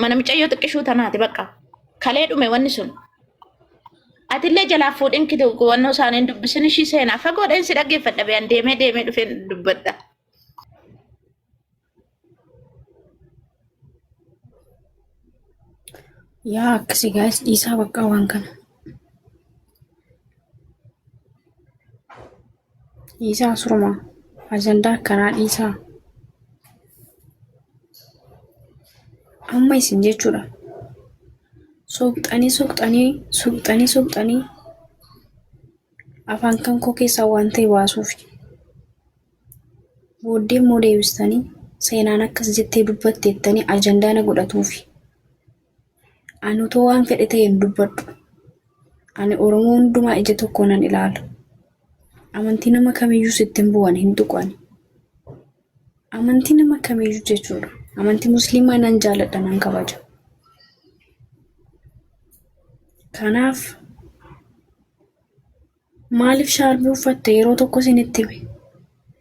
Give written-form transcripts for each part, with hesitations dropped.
mana mucayyoo xiqqishuu tanaati bakka kalee dhume wanni sun atillee jalaa fuudhin kitu wannoo isaaniin dubbisin ishii seenaa fagoodhaan si dhaggeeffadha beeyan deemee dhufeen dubbadha. Yaa akkasii gaa'is dhiisaa bakka waan kana. Dhiisaa suruma ajandaa akkanaa dhiisaa. Amma isin jechuudha. Soqxanii afaan kan koo keessaa waan ta'e baasuuf booddee immoo deebistanii seenaan akkas jettee dubbatteettanii ajandaa na godhatuufi. Ani utoo waan fedhe ta'e hin dubbadhu. Ani Oromoo hundumaa ija tokko nan ilaala. Amantii nama kamiyyuu sitti hin bu'an hin tuqani. Amantii nama kamiyyuu jechuudha. Amantii musliimaa nan jaaladha nan kabaja. Kanaaf maaliif shaarbii uffatte yeroo tokko isinitti hime?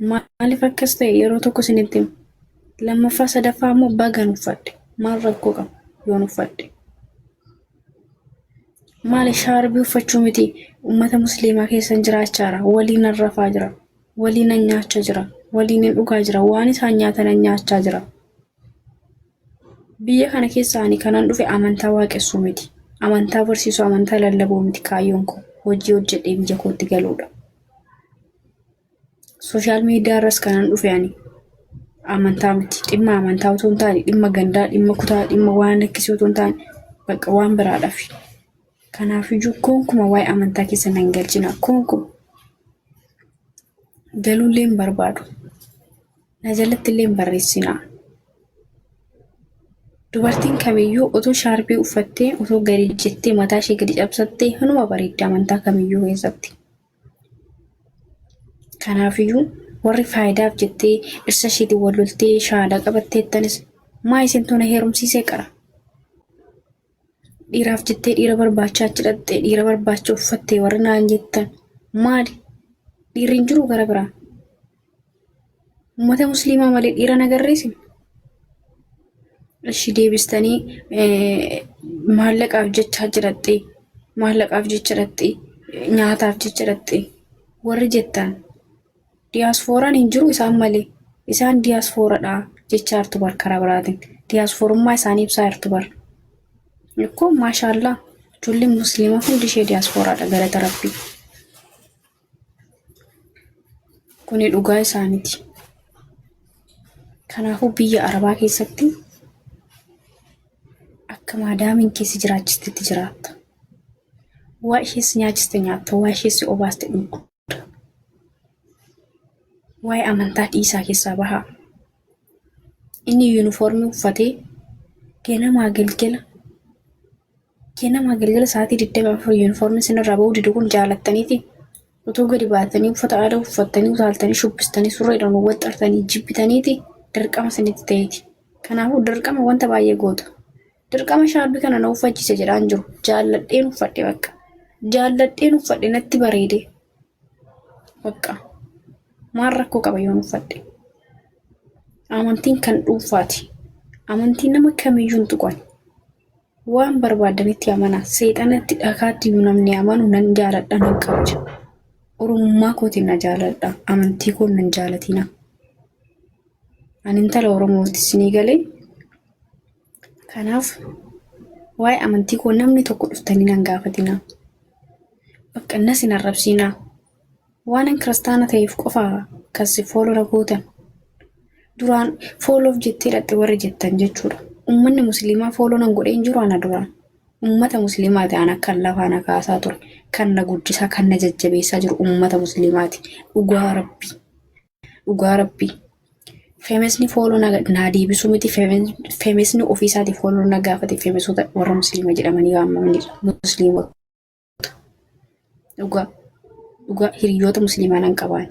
Maaliif akkas ta'e yeroo tokko isinitti hime? Lammaffaa sadaffaa immoo bagan uffadhe. Maal rakkoo qaba yoon uffadhe? Maali shaarbii uffachuu miti uummata musliimaa keessan jiraachaara waliin rafaa jira waliin nyaachaa jira waliin dhugaa jira waan isaan nyaatan nyaachaa jira. Biyya kana keessa ani kanan dhufe amantaa waaqessuu miti amantaa barsiisuu amantaa lallabuu miti kaayyoon koo hojii hojjedhee biyya kootti galuudha. Sooshaal miidiyaa irras kanan dhufe ani amantaa miti dhimma amantaa otoo hin taane dhimma gandaa dhimma kutaa dhimma waan akkasii otoo hin taane bakka waan biraadhaaf. Kanaafiyyuu kunkuma waa'ee amantaa keessa nan galchina kunkuma galuullee hin barbaadu na jalatti illee hin barreessinaa. Dubartiin kamiyyuu otoo shaarbii uffattee otoo gadi jettee mataa ishee gadi cabsattee hanuma bareeddi amantaa kamiyyuu keessatti. Kanaafiyyuu warri faayidaaf jettee dhirsa isheetiin wal loltee shaadaa qabatteettanis maa isin tona heerumsiisee qara. Dhiiraaf jettee dhiira barbaachaa jedhattee dhiira barbaacha uffattee warri naan jettan maali? Dhiirri hin jiru gara biraa. Uummata musliimaa malee dhiira nagarreesin. Ishi deebistanii maallaqaaf jecha jedhattee maallaqaaf jecha dhattee nyaataaf jecha dhattee warri jettan diyaasfooraan hin jiru isaan malee isaan diyaaspooradha jecha hartu bar karaa biraatiin diyaasfoorummaa isaanii ibsaa hartu bar. Ikkoo maashaallah ijoolleen musliimaa hundi ishee diyaaspooraadha galata rabbii. Kuni dhugaa isaaniiti. Kanaafuu biyya Arabaa keessatti akka maadaamiin keessi jiraachistetti jiraatta. Waa ishees nyaachiste nyaatta waa ishees obaaste dhugda. Waa'ee amantaa dhiisaa keessaa bahaa. Inni yuunifoormii uffatee ganamaa galgala sa'aatii 24 yuunifoormii sinirraa bahuu didu kun jaalattaniiti. Otoo gadi baatanii uffata aadaa uffattanii utaaltanii shubbistanii surreedhaan waxxartanii jibbitaniiti dirqama isinitti ta'eeti. Kanaafuu dirqama wanta baay'ee goota. Dirqama shaarbii kana na uffachiise jedhaan jiru. Jaalladheen uffadhe bakka. Jaalladheen uffadhe natti bareede. Bakka. Maal rakkoo qaba yoon uffadhe? Amantiin kan dhuunfaati. Amantiin nama kamiyyuu hin tuqan. Waan barbaadanitti amanaa. Seexanatti dhakaatti namni amanu nan jaaladha nan kabaja. Oromummaa kootiin na jaaladha. Amantii koon nan jaalatina. Ani intala Oromooti isinii galee. Kanaaf waa'ee amantii koo namni tokko dhuftanii nan gaafatina. Bakka innas hin arrabsiinaa. Waan an kiristaana ta'eef qofaa kasi fooloo gootan. Duraan fooloof jettee dhatte warri jettan jechuudha. Uummanni musliimaa fooloo nan godhee hin jiru ana duraan. Uummata musliimaa ta'an akka lafaa na kaasaa ture. Kan na guddisaa kan na jajjabeessaa jiru uummata musliimaati. Dhugaa rabbii. Dhugaa rabbii. Feemesni fooloo na deebisuu miti feemesni ofiisaatii fooloo na gaafate feemesoota warra musliima jedhamanii waamamanidha. Musliimota. Dhugaa hiriyoota musliimaa nan qabaan.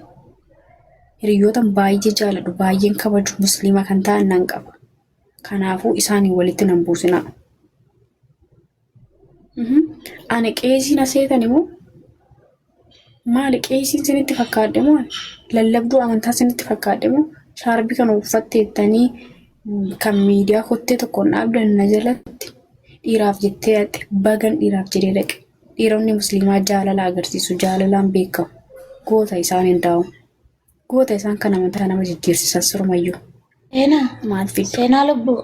Hiriyoota baay'ee jaaladhu baay'een kabaju musliima kan ta'an nan qaba. Kanaafuu isaanii walitti nan buusinaa. Ani qeesiin aseetan immoo maali qeesiin sinitti fakkaadde moo lallabduu amantaa sinitti fakkaadde moo shaarbii kana uffatteettanii kan miidiyaa kottee tokkoon dhaabdanna jalatti dhiiraaf jettee yaadde bagan dhiiraaf jedhee dhaqe. Dhiironni musliimaa jaalala agarsiisu jaalalaan beekamu. Goota isaan hin daa'u. Goota isaan kan amantaa nama jijjiirsisan sirumayyuu. Maal fiddu? Seenaa lubbuu.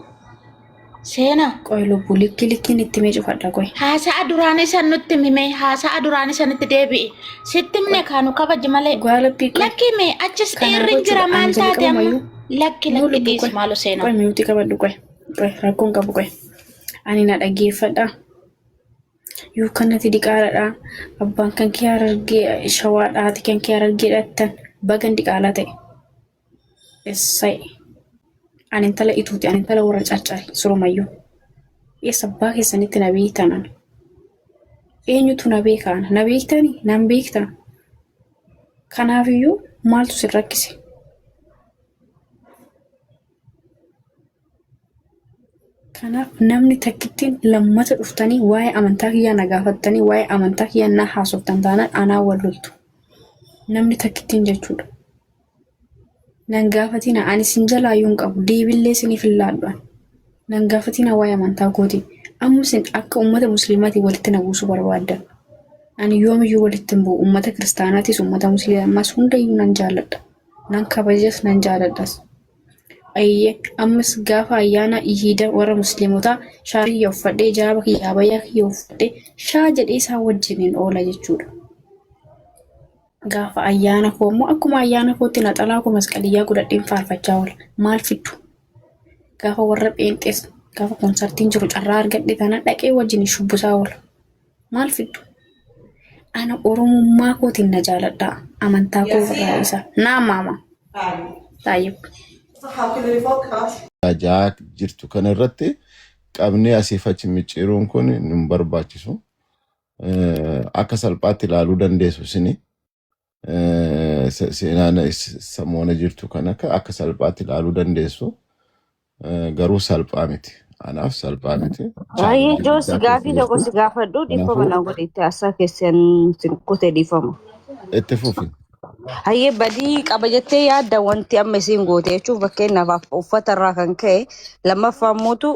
Seenaa. Qoy lubbuu likkiin itti mee cufadha qoy. Haasa'a duraanii san nutti himee haasa'a duraanii sanitti deebi'e. Sitti himne kaanu kabaji malee. Gwaalabbii qoy. Lakki mee achis dhiirri jira maal taate amma. Lakki dhiis maalu seenaa. Qoy mi'uutii qabadhu qoy. Qoy rakkoon qabu qoy. Ani na dhaggeeffadha. Yoo kanatti diqaaladha. Abbaan kan kee argee shawaadha. Haati kan kee argee dhattan bagan diqaalaa ta'e. Essay. Ani intala ituuti ani intala warra caccari sirumayyuu. Eessa abbaa keessanitti na beektanan. Eenyutu na beekaana? Na beektanii? Nan beektan. Kanaafiyyuu maaltu si rakkise? Kanaaf namni takkittiin lammata dhuftanii waa'ee amantaa kiyyaa na gaafattanii waa'ee amantaa kiyyaa na haasoftan taanaan anaa wal loltu. Namni takkittiin jechuudha. Nan gaafatina ani sin jalaayyuun qabu deebillee siniif hin laadhu'an. Nan gaafatina waa'ee amantaa kooti. Amma sin akka uummata musliimaatii walitti na buusuu barbaaddan. Ani yoomiyyuu walitti hin bu'u uummata kiristaanaatis uummata musliimaas hundayyuu nan jaalladha. Nan kabajas nan jaalladhas. Ayyee ammas gaafa ayyaana ihiida warra musliimotaa shaarii uffadhee jaaba kiyyaa bayyaa kiyyaa uffadhee shaa jedhee isaa wajjiniin oola jechuudha. Gaafa ayyaana koo immoo akkuma ayyaana kootti naxalaa koo masqaliyyaa godhadheen faarfachaa oola. Maal fiddu? Gaafa warra pheenxees gaafa konsartiin jiru carraa argadhe kana dhaqee wajjin shubbisaa oola. Maal fiddu? Ana oromummaa kootiin na jaaladha. Amantaa koo irraa isa. Naam maama. Taayib. Ajaa jirtu kanarratti qabnee asiif achi micciiruun kun nun barbaachisu. Akka salphaatti ilaaluu dandeessu isini. Seenaan samoona jirtu kana akka salphaatti ilaaluu dandeessu. Garuu salphaa miti. Anaaf salphaa miti. Baay'ee Joos gaafii tokko si gaafadhu dhiifama na godhite asaa keessan kutee dhiifama. Itti fufi. Hayyee badii qaba jettee yaadda wanti amma isiin goote jechuuf fakkeenyaaf uffata irraa kan ka'e lammaffaa mootu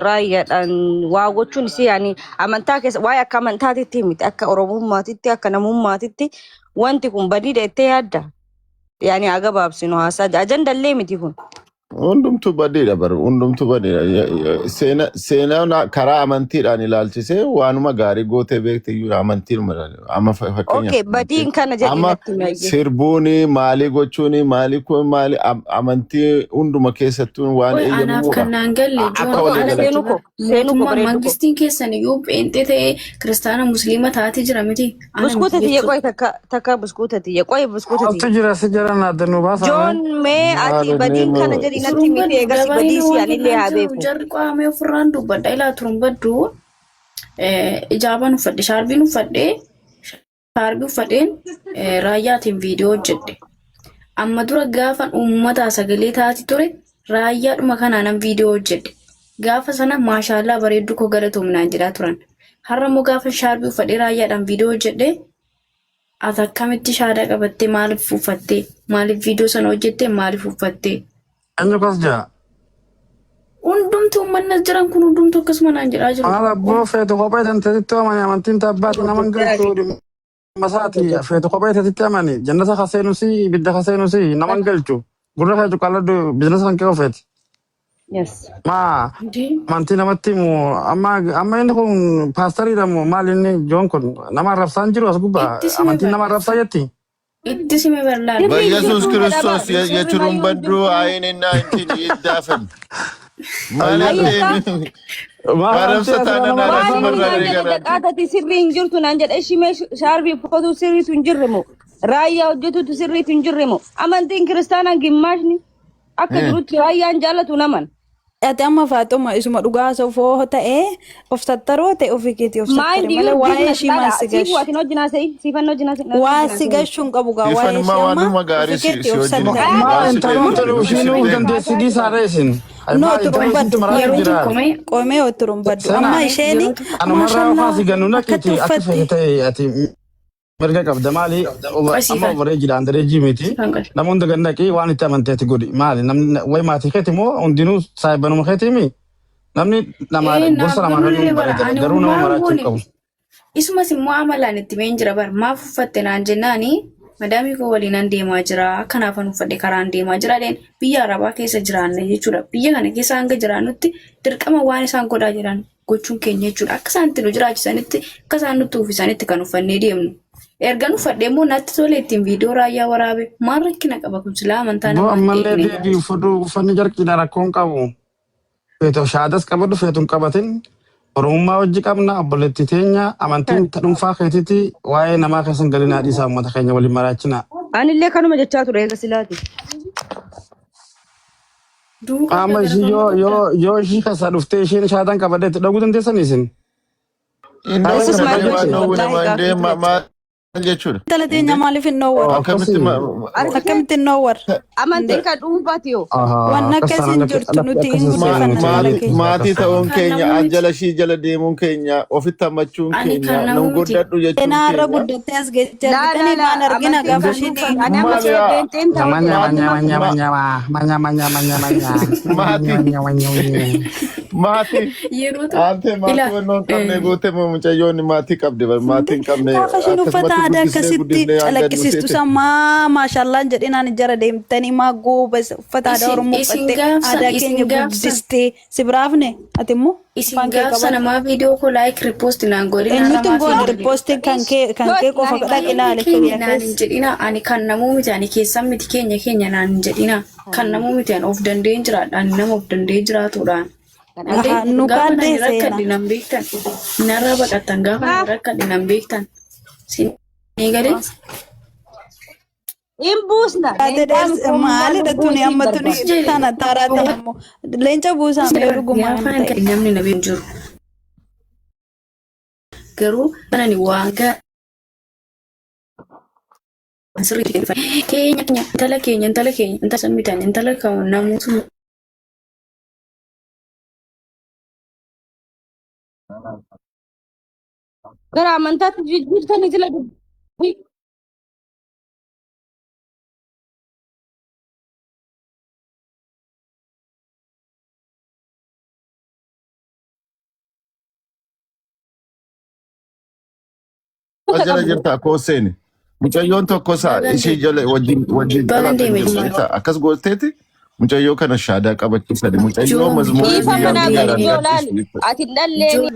raayyaadhaan waa gochuun isii yaani amantaa keessa waa'ee akka amantaatitti miti akka oromummaatitti akka namummaatitti wanti kun badiidha jettee yaadda yaani agabaabsinu haasaa ajandallee miti kun. Hundumtu badiidha bar hundumtu badiidha seenaa karaa amantiidhaan ilaalchisee waanuma gaarii gootee beekte iyyuu amantiidhuma amma fakkeenyaaf okay badiin kana jedhinatti amma sirbuuni maalii gochuuni maalii kun maali amantii hunduma keessattuu waan eeyyamu anaaf kannaan galle seenu ko bareedu mangistiin keessan iyyuu pheenxee ta'ee kiristaana musliima taatee jira miti buskuuta tiyya qoy takka buskuuta tiyya qoy buskuuta tiyya altu jira si jira naaddannu baasa John mee ati badiin kana jedhi natti miti eegas badii siyaanillee haa beeku. Jarri qaamee ofirraan dubbadha ilaa turuun baddu ijaabaan uffadhe shaarbiin uffadheen raayyaatiin viidiyoo hojjedhe. Amma dura gaafan uummataa sagalee taati ture raayyaadhuma kanaanan viidiyoo hojjedhe. Gaafa sana maashaallah bareedduu koo galatoomnaan jedhaa turan. Har'a immoo gaafa shaarbii uffadhee raayyaadhaan viidiyoo hojjedhe. Ati akkamitti shaadaa qabattee maaliif uffattee maaliif viidiyoo sana hojjettee maaliif uffattee? Anyu kas jira. Hundumtuu mannas jiran kun hundumtuu akkasuma naan jedhaa jiru. Maala boo feetu kophee tanteetitti amani amantiin tabbaati naman galchu masaati feetu kophee tanteetitti amani jannata kaseenusi ibidda kaseenusi naman galchu gurra feetu qalladdu bizinasa kan kee ofeeti. Yes. Ma amantii namatti mu amma inni kun paastariidha mu maali inni joon kun nama arrabsaan jiru as gubbaa amantiin nama arrabsaa jetti. Ittisime bal'aa. በኢየሱስ ክርስቶስ የችሩን በድሩ አይንና እንትን ይዳፈን ማለት Qaatati sirrii hin jirtu naan jedha ishimee shaarbii uffatu sirriitu hin jirre moo raayyaa hojjetutu sirriitu hin jirre moo amantiin kiristaanaa gimmaashni akka jirutti raayyaan jaallatu naman. Ati amma Faatuma isuma dhugaa sofoo ta'ee of tattaroo ta'e ofii keetii of tattare malee waa'ee ishii maal si gashu waa si gashu hin qabu gaa waa'ee ishii amma ofii keetii of tattare. Maa intalumta ishiinuu dandeessidii saareesin. No turumbaddu qoomee oo turumbaddu amma isheeni anumarraa ofaasi gannu nakiti ati fayyatee ati مرقا قبض مالي أما وريجي عند ريجي ميتي نمون دغنا كي وان انت من تيتي غودي مالي نم وي ما تيكتي مو اندينو سايبنو مخيتي مي نمني لما بوصل ما كانوا درونو مراچو isuma simmoo amalaan itti meen jira bar maaf uffatte naan jennaani madaamii koo waliin deemaa jira kanaafan uffadhe karaan deemaa jira leen biyya arabaa keessa jiraanna jechuudha biyya kana keessa hanga jiraannutti dirqama waan isaan godhaa jiran gochuun keenya jechuudha akka isaan itti nu jiraachisanitti akka isaan nutti uffisanitti kan uffannee deemnu ergan uffadhe immoo natti tole ittiin viidiyoo raayyaa waraabe maal rakkina qaba kun silaa amantaa namaa ammallee deebii uffanni jarqina rakkoon qabu feetoo shaadas qabadhu feetuun qabatin Oromummaa wajji qabna obboleetti teenya amantiin dhuunfaa keetitti waa'ee namaa keessan galinaa dhiisaa uummata keenya waliin maraachina. Anillee kanuma jechaa ture eega silaati. Amma yoo ishii keessa dhuftee isheen shaataan qabadde itti dhaguu dandeessanii isin? jechuudha. Talateenya maaliif hin dhoowwaru? Akkamitti hin dhoowwaru? Amantiin kan dhuunfaati yoo. Waan akkasiin jirtu nuti hin guddifanne. Maatii ta'uun keenya ajjala shii jala deemuun keenya ofitti hammachuun keenya nu guddadhu jechuun keenya. Naarra guddattee as geejjiba bitanii waan argina gaafa shii maatii ante maatii wannoon qabne goote mucayyoonni maatii qabde maatiin qabne aadaa akkasitti calaqqisiistu sammaa maashaallaan jedhinaan jara deemtanii maa gooba uffata aadaa oromoo uffattee aadaa keenya guddistee si biraafne ati immoo isin gaafsa namaa viidiyoo koo laayik riipoosti naan godhina eenyutti goone riipoosti kan kee qofa dhaq ilaale naan jedhina ani kan namuu miti ani keessan miti keenya naan jedhina kan namuu miti ani of dandeen jiraadha ani nama of dandee jiraatudha. nu kaadde seena nan beektan narra baqattan gaafa rakkadhe nan beektan Negare? Imbusna. Maali datuni amma tuni tana tarata ammo leenca buusa ammoo dhuguma namni nabi jiru. Garuu banani waaga asirri keenya intala inta sammitan intala kan namutu gara amantaatti jijjiirtanii jila Ajala jirta ko seeni. Mucayyoon tokko ishee jala wajjin akkas gooteeti mucayyoo kana shaadaa qabachiisani mucayyoo mazmuura ati dhalleen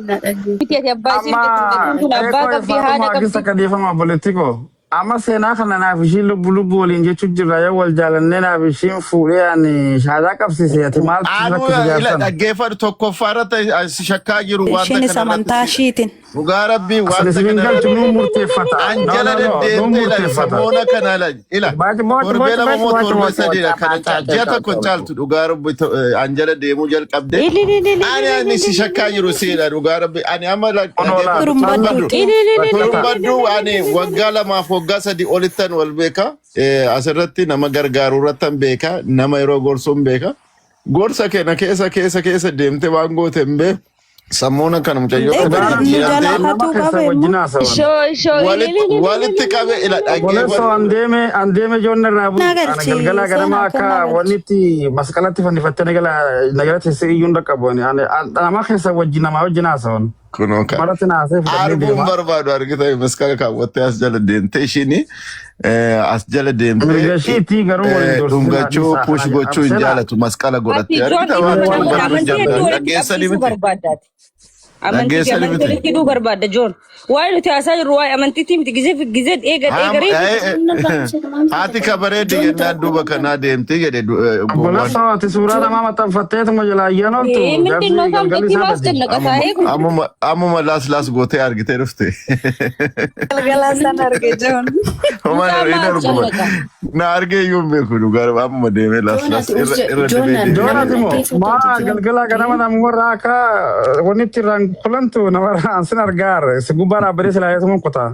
biti ati abbaa siif abbaa qabdi haadha qabdi kadhiifama politiko amma seenaa kana naaf ishiin lubbu waliin jechuun jirra yoo wal jaalannee naaf ishiin fuudhee ani shaadaa qabsiise ati maal dhaggeeffatu tokkoffaa irratti shakkaa jiru waan isheen amantaa ishiitiin. Dhugaa rabbii waan nu murteeffata. Anjala deddeemtee samoona kana ila torbee lama moo torbee sadiidha kana ji'a tokko caaltu dhugaa rabbii anjala deemuu jalqabde ani si shakkaa jiru seedha dhugaa rabbii ani amma turumbaddu ani waggaa lamaaf waggaa sadii olittan wal beeka asirratti nama gargaaru irrattan beeka nama yeroo gorsuun beeka gorsa keenya keessa deemte waan goote hin beeku. Samoona kan mucayyoo walitti qabe ila dhaggeeffatu andeeme joonna raabu galgala ganama akka wanitti masqalatti fannifatte nagala teessee iyyuun dhaqqabooni nama keessa wajjin haasawan kunoo kan arguun barbaadu argita masqala kaawwattee as jala deemte ishini as jala deemte dhungachuu push gochuu hin jaalatu masqala godhatte argita waan barbaadu dhageessanii miti. Amantii amantii barbaada John. Waa'ee nuti haasaa jirru waa'ee amantiitii miti gizee eegaree. Haati kabaree diignaan duuba kanaa deemtee jedhe. Bola saawwati suuraa namaa maxxanfatteetuma jala ayyaana oltu. Mindinoo saamteetii maas jannaqataa eegu. Ammuma laas gootee argitee dhufte. Galgalaa sana arge John. Na argee iyyuu beeku dhugaa ammuma deemee laas irra deemee. Joonatimoo maa galgalaa ganama namu warra akka wanitti irraan kulantu nama ansin argaar si gubbaan abadee silaayeetumun kutaa.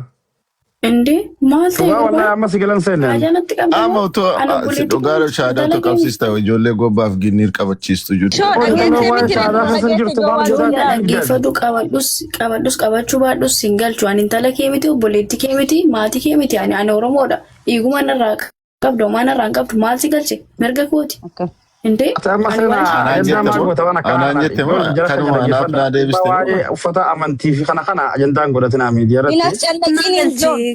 እንዴ ማልተ والله أما سجلان سنة አጃነት ቀበል Ama to dogaro shada to kapsista ijoollee gobbaaf ginniir qabachiistu jiru. dhaggeeffatu qabadhus qabachuu baadhus singalchu ani intala kee miti obboleetti kee miti maatii kee miti ani Oromoodha dhiiguma narraa qabdu manarraa hin qabdu maal si galche mirga kooti እንዴ uffata amantii fi kana ajandaan godhatina miidiyaa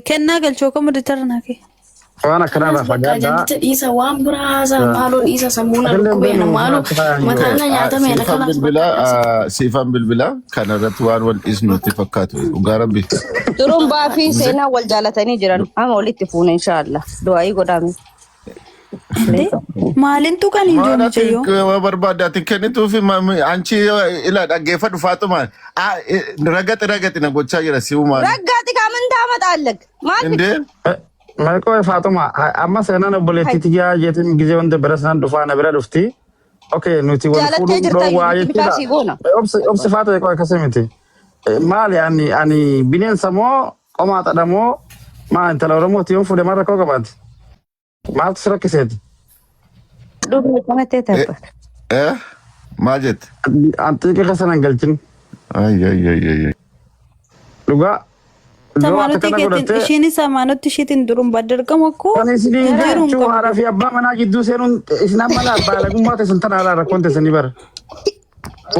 ከና ገልቾ ከሙድ ተርናከ waan akkanarraa fagaadhaa isa waan biraa haasaa maaloo isa sammuun alkubeena maaloo mataana nyaatame siifan bilbilaa kanarratti waan wal dhiisnutti fakkaatu dhugaa rabbi. Durumbaa fi seenaa wal jaalatanii jiran ama walitti fuuna inshallah du'aayii godhaame. maalintu kan hin joonu jeyo barbaadaati kennituu fi anchi ila dhaggeeffadhu Faatuma ragati na gochaa jira si'uma ragati kaman taamaxaalleg maal እንዴ Malko Faatuma amma seenaan obboleettii tiyyaa jeetiin gizee wanta birasan dhufaa na bira dhufti okay nuti wal fuudhuu waa jechuudha obsi Faatuma eekoo akkasii miti maali ani bineensa moo qomaatadha moo maa intala Oromooti yoon fuudhe marra koo qabaati maaltu si rakkiseeti dhumni qabatee taphata maal jette antiiqa kasanan galchin dhugaa Samanutti keetiin isheen samanutti isheetiin duruun baddarqamu akkoo jechuu haaraa fi abbaa manaa gidduu seenuun isin amma baalagummaa teessan tana alaa rakkoon teessanii bara.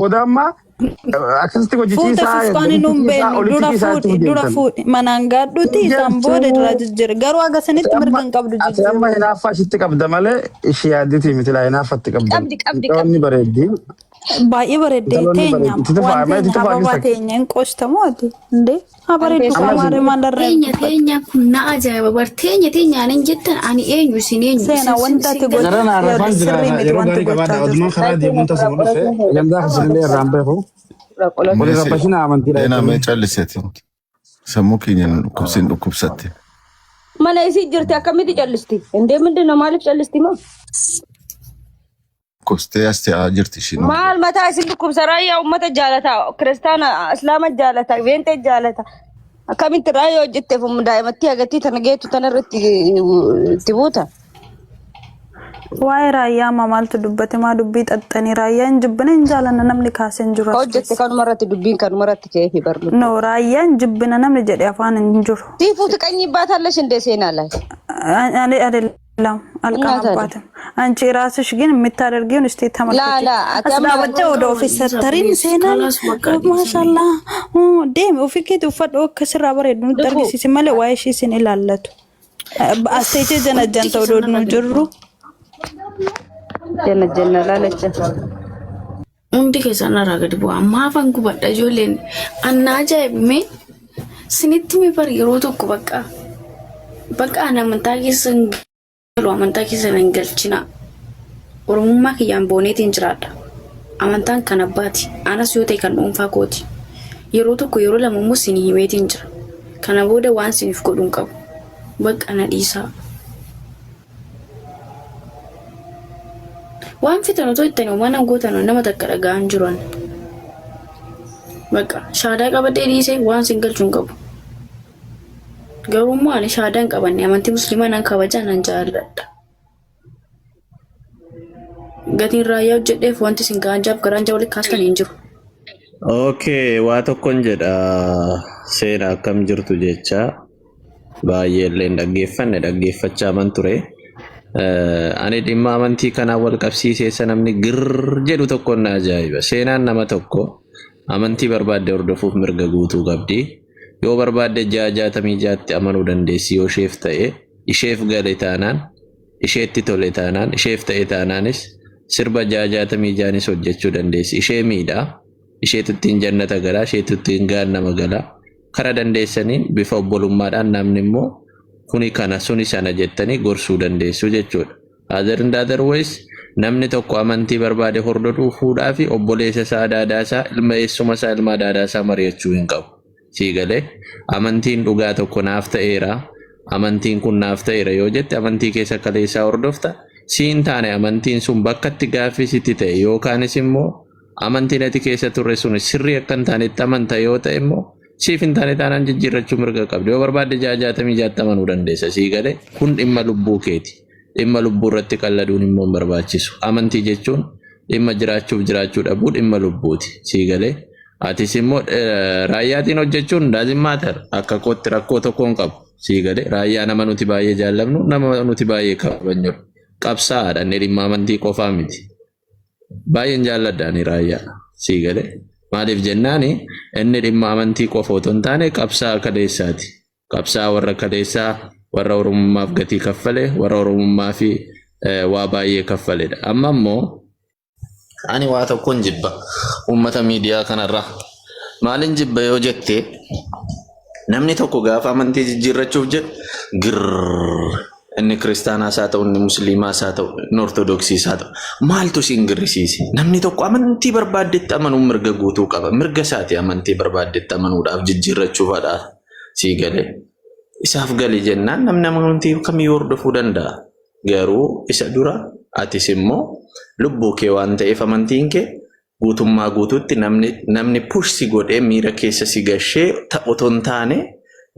Oda amma akkasitti hojjechiisaa dura fuudhi manaan gaadhuuti isaan booda dura jijjiirra garuu agarsiinitti mirga hin qabdu jijjiirra. Amma hinaaffaa ishitti qabda malee ishee yaadditii miti laa hinaaffatti qabda. Qabdi bareeddi. Baay'ee bareeddee teenya wanti hababaa teenya hin qostamooti indee habareeddu kamaare maalarree teenya kun na ajaa'iba bar teenya anan jettan ani eenyu isin eenyu seenaa wanta ati godhu sirrii miti wanti gochaa jiru karaa deemuun taasifamu dhufe gandaa hasillee irraan beeku wali rabbashina amantiidha nama calliseeti sammuu keenya dhukkubsatte mana isii jirti akkamitti callisti indee mindina maaliif callisti moo Kostee asti jirti isheen. Maal mataa isin dhukkubsa raayyaa uummata jaalata kiristaana islaama jaalata beente jaalata akkamitti raayyaa hojjetteef daa'imatti agartii tana geetu tanarratti itti buuta. Waa'ee raayyaa maaltu dubbate maa dubbii xaxxanii raayyaan jibbina hin jaalanna namni kaasee hin jiru. Hojjette kanumarratti dubbiin kanumarratti ka'ee barlu. No raayyaan jibbina namni jedhee afaan hin jiru. Tiifuuti qanyii baatalle shindee seenaa laay. lam alqabatam anchi raasሽ ግን የምታደርጊውን እስቲ ተመልከቺ አስላበጨ ወደ ኦፊሰር ተሪን ሴናል ማሻአላ ደም ኦፊኬት ወፈዶ ከስራ በረዱ ደርጊ ሲመለ ዋይሺ ሲን ይላለቱ አስቴጀ ጀነጀን ተወዶ ነው ጅሩ ጀነጀን ላለች undi keessan ragadi bu amma fanku badda jolen annaja me sinitti mi bar yeroo tokko bakka amantaa keessan amantaa keessan hin galchina oromummaa kiyyaan booneetiin jiraadha amantaan kan abbaati anas yoo ta'e kan dhuunfaa kooti yeroo tokko yeroo lama immoo sin himeetiin jira kana booda waan siniif godhuun qabu bakka na dhiisaa waan fitan otoo ittanii waan gootan nama takka dhagaan jiran bakka shaadaa qabadee dhiisee waan sin galchuun qabu garuu maali shaadaan qabanne amantii musliimaa nan kabajaa nan jaalladha gatiin raayyaa hojjedheef wanti sin gaanjaaf garaanja walitti kaastan hin jiru. Okay, waa tokkoon jedha seena akkam jirtu jecha baay'ee illee dhaggeeffachaa man ture. Ani dhimma amantii kanaa wal qabsiisee namni girr jedhu tokkoon na ajaa'iba. Seenaan nama tokko amantii barbaadde hordofuuf mirga guutuu qabdi. Yoo barbaadde 66 amanuu dandeessi yoo isheef ta'e isheef gale taanaan isheetti tole taanaan isheef ta'e taanaanis sirba 66 hojjechuu dandeessi. Ishee miidhaa isheetuttiin jannata galaa isheetuttiin gaannama galaa kara dandeessaniin bifa obbolummaadhaan namni immoo kuni kana suni sana jettanii gorsuu dandeessu jechuudha. Otherwise namni tokko amantii barbaade hordofuudhaa fi obboleessa isaa daadaasaa ilma eessuma isaa ilma daadaasaa mari'achuu hin qabu. Siigalee amantiin dhugaa tokko naaf ta'eera amantiin kun naaf ta'eera yoo jette amantii keessa kaleessaa hordofta siin taane amantiin sun bakka itti gaaffisitti ta'e yookaanis immoo amantiin ati keessa turre sun sirrii akka hin taanetti amanta yoo ta'e immoo siif hin taane taanaan jijjiirrachuu mirga qabdi. Yoo barbaadde jaajatamii jaattamanuu dandeessa sii galee kun dhimma lubbuu keeti. Dhimma lubbuu irratti qalladuun immoo barbaachisu. Amantii jechuun dhimma jiraachuu dhabuu dhimma lubbuuti sii galee. Atis immoo raayyaatiin hojjechuun doesn't matter akka kootti rakkoo tokko hin qabu sii galee. Raayyaa nama nuti baay'ee jaallamnu nama nuti baay'ee kabajnu qabsaa'aadha inni dhimma amantii qofaa miti. Baay'een jaalladhaani raayyaa sii galee. Maaliif jennaani inni dhimma amantii qofa otoo hin taane qabsaa'aa kaleessaati. Qabsaa'aa warra kaleessaa warra Oromummaaf gatii kaffale warra Oromummaa fi waa baay'ee kaffaledha. Amma immoo ani waa tokkoon jibba uummata miidiyaa kanarra. Maalin jibba yoo jette namni tokko gaafa amantii jijjiirrachuuf jedhu inni kiristaanaas haa ta'u inni musliimaas haa ta'u inni ortodoksiis haa ta'u maaltu siin girrisiise? Namni tokko amantii barbaaddetti amanuun mirga guutuu qaba. Mirga isaati amantii barbaaddetti amanuudhaaf jijjiirrachuufadha sii galee. Isaaf galii jennaan namni amantii kamiyyuu hordofuu danda'a. Garuu isa dura atis immoo lubbuu kee waan ta'eef amantiin kee guutummaa guutuutti namni push si godhee miira keessa si gashee otoo hin taane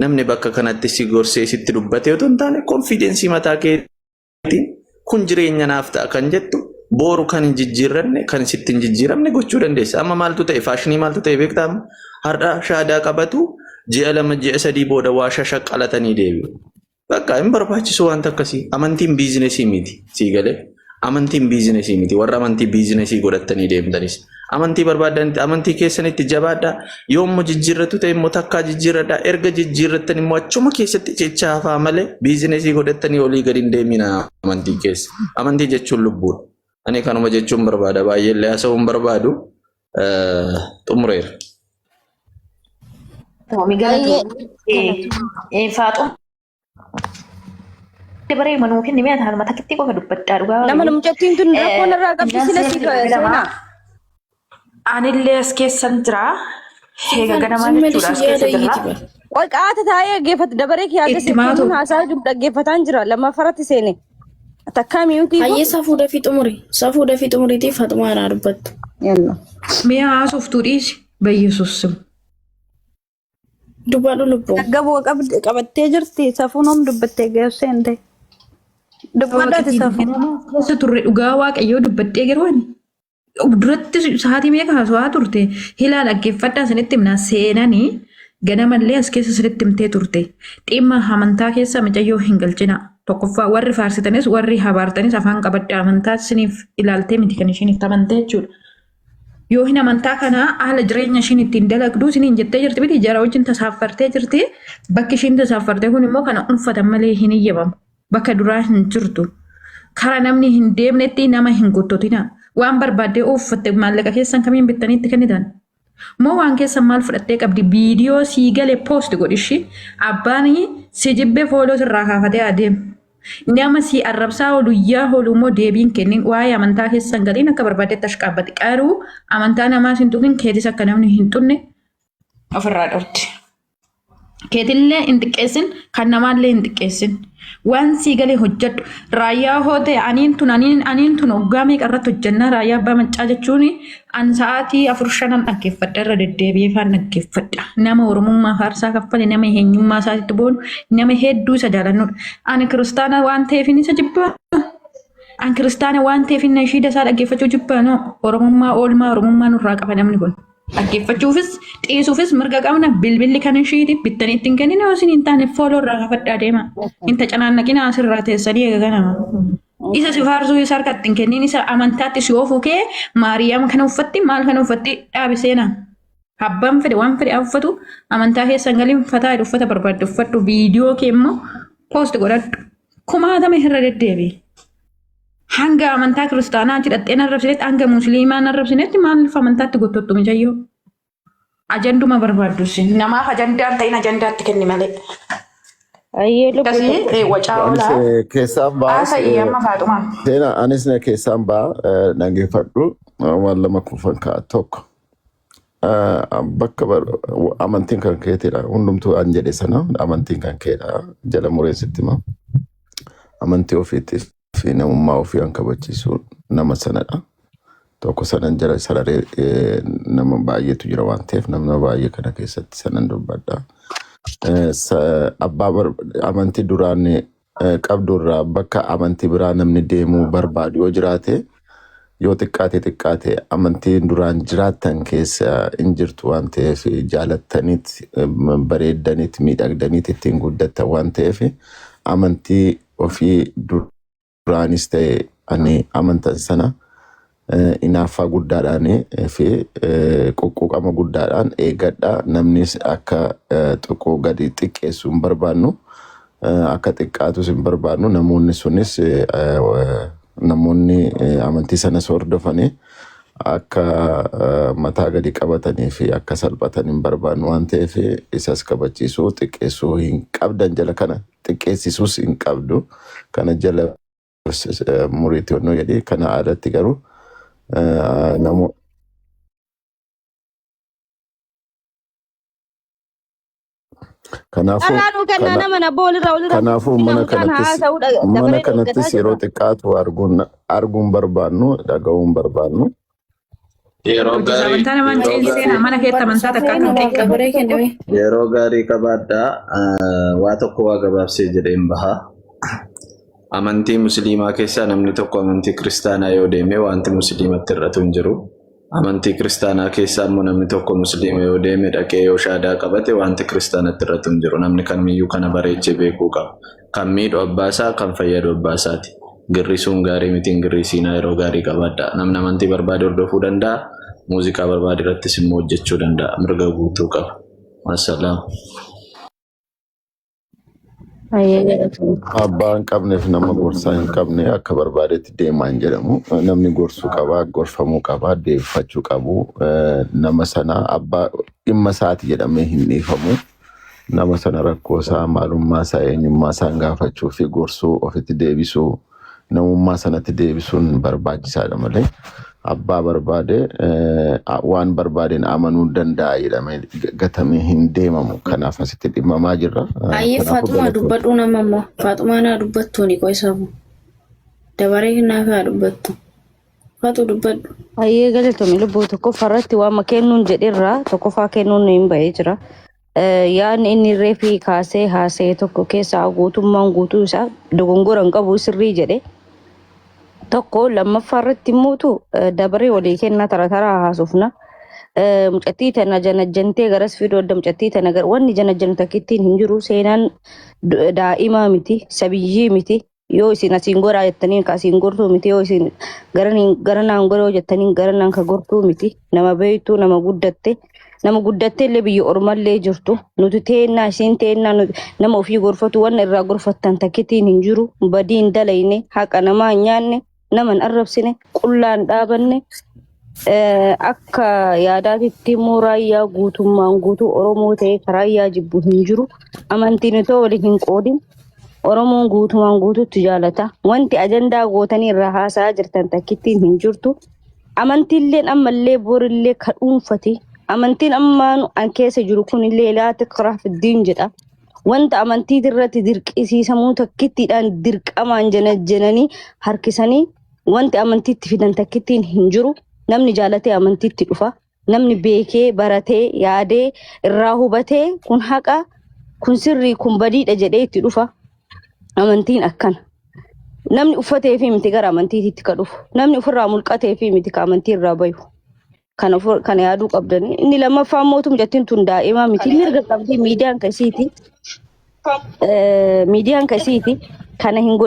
namni bakka kanatti si gorsee sitti dubbatee otoo hin taane konfiidensii mataa keetiin kun jireenya naaf ta'a kan jettu boru kan hin jijjiirranne kan sitti hin jijjiiramne gochuu dandeessa. Amma maaltu ta'e faashinii maaltu ta'e beektaa? Har'a shaadaa qabatu ji'a 2 ji'a 3 booda waa shashaqqalatanii deebi'u. Bakka hin barbaachisu wanta akkasii. Amantiin biizinesii miti sii galee. Amantiin biizinesii miti. Warra amantii biizinesii godhatanii deemtanis. Amantii barbaadan amantii keessanitti jabaadhaa. Yoommoo jijjiirratu ta'e immoo takkaa jijjiirradhaa. Erga jijjiirrattan immoo achuma keessatti cichaafaa malee biizinesii godhatanii olii gadi hin deemina amantii keessa. Amantii jechuun lubbuudha. Ani kanuma jechuun barbaada. Baay'ee illee haasa'uun barbaadu. Xumureera. Dabaree manuu kenni mi'a taal mata kitti qofa dubbadhaa dhugaa. Nama namjattiin tun rakkoon irraa qabdi sila si seenaa. Anillee as keessan jira. Eega ganamaan jechuudha as keessa jira. Qoy qaata taa'ee geeffatu dabaree kee yaada seetuun haasaa jiru dhaggeeffataan jira lama faratti seene. Takkaa mi'uutii. Hayyee safuudha fi xumuriitiif haxumaa irraa dubbattu. Mi'a haasuuf tuudhiis bayyesuus. Dubbadhu lubbuu. Gaboo qabattee jirti safuun hom dubbattee geessente. Dubbadhaati safuun. Keessa turre dhugaa waaqayyoo dubbattee garuu duratti sa'aatii meeqa haasawaa turte hilaa dhaggeeffadhaa sanitti himnaa seenanii ganamallee as keessa sanitti himtee turte. Dhimma amantaa keessa micayyoo hin galchina. Tokkoffaa warri faarsitanis warri habaartanis afaan qabaddaa amantaa isiniif ilaaltee miti kan isheen itti amantee jechuudha. Yoo hin amantaa kana haala jireenya ishiin ittiin dalagduu isiniin jettee jirti miti jara wajjin tasaaffartee jirti. Bakki ishiin tasaaffartee kun immoo kana uffatan malee hin iyyabamu. Bakka duraa hin jirtu. Karaa namni hin deemnetti nama hin gottotina. Waan barbaaddee uffatte maallaqa keessan kamiin bittanii itti kennitan. Moo waan keessan maal fudhattee qabdi viidiyoo sii galee poost godhishi abbaan si jibbee fooloo sirraa kaafatee adeemu. Nama si arrabsaa oluyyaa olummoo deebiin kennin waa'ee amantaa keessan galiin akka barbaaddetti ashqaabbate qaruu amantaa namaa hin tuqin keetis akka namni hin tunne ofirraa dhorti. Keetillee hin xiqqeessin kan namaallee hin xiqqeessin. Waan sii galee hojjedhu raayyaa hoote aniin tun hoggaa meeqa irratti hojjennaa raayyaa abbaa maccaa jechuun an sa'aatii 4-5 dhaggeeffadha irra deddeebi'ee faan dhaggeeffadha. Nama Oromummaa faarsaa kaffale nama eenyummaa isaatti boonu nama hedduu isa jaalannudha. Ani kiristaana waan ta'eef isa jibbaa. An kiristaana waan ta'eef inni ishiida isaa dhaggeeffachuu jibbaa noo Oromummaa oolmaa Oromummaa nurraa qaba namni kun. Dhaggeeffachuufis dhiisuufis mirga qabna bilbilli kan ishiiti bittanii ittiin kennina yoo isin hin taane fooloo irraa kaafadhaa deema. Inta canaannaqina asirraa teessanii eeganama. Isa si faarsuu isa harka ittiin kennin isa amantaatti si oofuu kee Maariyaam kana uffatti maal kana uffatti dhaabi seenaa. Abbaan fedhe waan fedhe uffatu amantaa keessan galiin uffataa uffata barbaadde uffadhu viidiyoo kee immoo poost godhadhu. Kumaatame irra deddeebi. Hanga amantaa kiristaanaa hidhattee arrabsinetti hanga musliimaa arrabsinetti maaliif amantaatti gottottu mijayyoo? Ajanduma barbaaddus namaaf ajandaan ta'in ajandaatti kenni malee. Akkasii wacaa oolaa. Keessaan baa. Haasa'ii amma Faaxumaa. Seenaa anis keessaan baa dhaggeeffadhu waan lama kufan ka'a tokko. Bakka amantiin kan keetidha hundumtuu an jedhe sana amantiin kan keedha jala mureessitti ma amantii ofiitti. Fi namummaa ofii kan kabachiisu nama sanadha. tokko sanan jala sararee nama baay'eetu jira waan ta'eef nama baay'ee kana keessatti sanan dubbadha. Abbaa amantii duraan qabdurraa bakka amantii biraa namni deemuu barbaadu yoo jiraate yoo xiqqaate amantiin duraan jiraattan keessa hin jirtu waan ta'eef jaalattaniit bareeddaniit miidhagdaniit ittiin guddattan waan ta'eef amantii ofii duraanis ta'e ani amantan sana inaaffaa guddaadhaan fi quqqama guddaadhaan eegadha. Namnis akka xiqqoo gadi xiqqeessu hin barbaannu akka xiqqaatus hin barbaannu. Namoonni sunis namoonni amantii sana hordofanii akka mataa gadi qabatanii fi akka salphatan hin barbaannu waan ta'eef isas kabachiisuu xiqqeessuu hin qabdan jala kana xiqqeessisuus hin qabdu kana jala muriitii onnoo jedhee kana aadatti garuu kanaafuu mana kanattis yeroo xiqqaatu arguun barbaannu dhaga'uun barbaannu. Yeroo gaarii qabaadhaa waa tokko waa gabaabsee jedheen bahaa. Amantii musliimaa keessaa namni tokko amantii kiristaanaa yoo deeme wanti musliimatti irratu hin jiru. Amantii kiristaanaa keessaa immoo namni tokko musliima yoo deeme dhaqee yoo shaadaa qabate wanti kiristaanatti irratu hin jiru. Namni kamiyyuu kana bareechee beekuu qaba. Kan miidhu abbaasaa kan fayyadu abbaasaati. Girrisuun gaarii mitiin girrisiinaa yeroo gaarii qabaadha. Namni amantii barbaade hordofuu danda'a. Muuziqaa barbaade irrattis immoo hojjechuu danda'a. Mirga guutuu qaba. Wassalaam. Abbaan qabneef nama gorsaa hin qabne akka barbaadetti deemaa hin jedhamu. Namni gorsuu qaba, gorfamuu qaba, deeffachuu qabu. Nama sana abbaa dhimma isaati jedhamee hin dhiifamu. Nama sana rakkoo isaa, maalummaa isaa, eenyummaa isaa gaafachuu fi gorsuu ofitti deebisuu, namummaa sanatti deebisuun barbaachisaadha malee. Abbaa barbaade waan barbaadeen amanuu danda'a jedhamee gatamee hin deemamu. Kanaaf asitti dhimmamaa jirra. Ayyee Faaxumaa dubbadhu nama immoo Faaxumaa naa dubbattu ni qo'isamu. Dabaree naaf haa dubbattu. Faatu dubbadhu. Ayyee galatoomii lubbuu tokko farratti waan kennuun jedhirraa tokkoffaa kennuun hin bahee jira. Yaadni inni reefii kaasee haasee tokko keessaa guutummaan guutuu isaa dogongora hin qabu sirrii jedhe. Tokko lammaffaa irratti immoo dabaree walii kennaa taraa haasofna. Mucattii tana janajjantee garas fiduu adda mucattii tana wanni janajjantu takkittiin hin jiru seenaan daa'imaa miti sabiyyii miti yoo isin asiin goraa jettaniin ka asiin gortuu miti yoo isin garanaan goroo jettaniin garanaan ka gortuu miti nama beektuu nama guddatte illee biyya ormallee jirtu nuti teennaa isiin teennaa nama ofii gorfatu wanna irraa gorfattan takkittiin hin jiru badiin dalayne haqa namaa nyaanne naman arrabsine qullaan dhaabanne akka yaadaatitti immoo raayyaa guutummaan guutuu Oromoo ta'ee raayyaa jibbu hin jiru. Amantiin itoo waliin hin qoodin Oromoon guutummaan guutuutti jaalata. Wanti ajandaa gootanii irraa haasa'aa jirtan takkittiin hin jirtu. Amantiilleen ammallee borillee ka dhuunfati. Amantiin ammaan an keessa jiru kunillee laata qiraaf iddiin jedha. Wanta amantii irratti dirqisiisamuu takkittiidhaan dirqamaan jananii harkisanii wanti amantiitti fidan takkittiin hin jiru. Namni jaalatee amantiitti dhufa. Namni beekee baratee yaadee irraa hubatee kun haqa kun sirrii kun badiidha jedhee itti dhufa. Amantiin akkana. Namni uffatee fi miti gara amantiitti ka dhufu. Namni ofirraa mulqatee fi miti ka amantii irraa bayu. Kana yaaduu qabdanii. Inni lammaffaa mootum jettiin tun daa'imaa miti mirga qabdii miidiyaan kasiiti. Miidiyaan kasiiti. Kana hin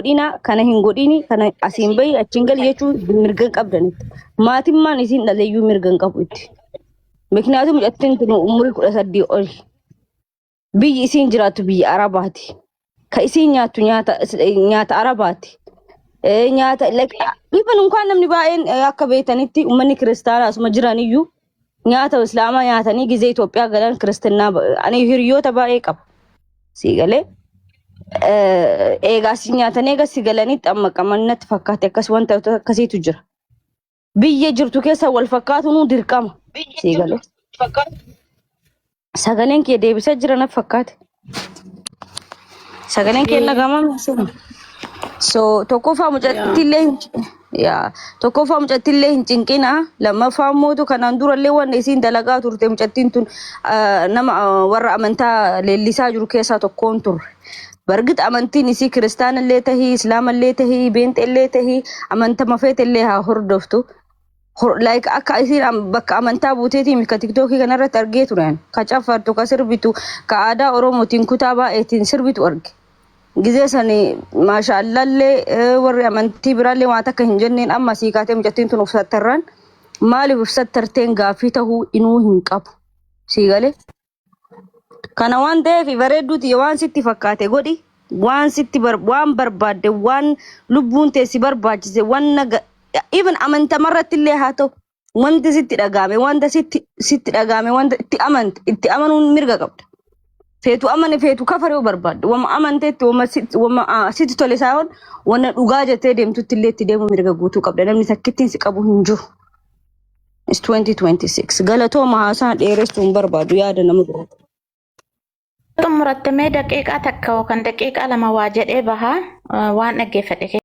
godhini kana asiin bahi achiin gali jechuun mirga qabdanitti. Maatimmaan isiin dhaleeyyuu mirga qabu itti. Miknyaatu mucattiin tun umurii 18 oli. Biyyi isiin jiraattu biyya Arabaati. Ka isiin nyaattu nyaata Arabaati. Nyaata dhiibbaan unkaan namni baay'een akka beekanitti uummanni kiristaanaa asuma jiraniyyuu nyaata islaamaa nyaatanii gizee Itoophiyaa galan kiristinnaa ani hiriyoota baay'ee qaba. Siigalee eegaa si nyaatanii egaa si galanitti amma qaamannatti fakkaate akkas wanta akkasiitu jira. Biyya jirtu keessa wal fakkaatu nu dirqama. Siigalee sagaleen kee deebisaa jira na fakkaate. Sagaleen kee nagamaa So tokkoffaa mucattillee tokkoffaa mucattillee hin cinqina lammaffaa mootu kanaan durallee waan isiin dalagaa turte mucattiin tun nama warra amantaa leellisaa jiru keessaa tokkoon turre. Bargit amantiin isii kiristaanallee tahii islaamallee tahii beenxellee tahii amanta mafeetellee haa hordoftu. Like akka isiin bakka amantaa buuteetiin ka TikTok kanarratti argee turan ka caffartu ka sirbitu ka aadaa Oromootiin kutaa baay'eetiin sirbitu arge. Gizee sani maashaallallee warri amantii biraallee waan akka hin jenneen amma sii kaatee mucattiin tun ufsattarraan maaliif ufsattarteen gaaffii tahuu inuu hin qabu sii galee. Kana waan ta'eef bareedduuti waan sitti fakkaate godhi waan sitti waan barbaadde waan lubbuun teessi barbaachise waan even amanta marrattillee haa ta'u wanti sitti dhagame wanta sitti dhagame wanta itti amanuun mirga qabda. Feetu amane feetu kafaree barbaadde wama amanteetti wama sitti tole saawon wana dhugaa jettee deemtutti illee itti deemu mirga guutuu qabda namni sakkittiin si qabu hin jiru. It's 2026 galatooma haasaan dheeressuun barbaadu yaada nama biroo. Xumurattamee daqiiqaa takka yookaan daqiiqaa lama waa jedhee bahaa waan dhaggeeffadhe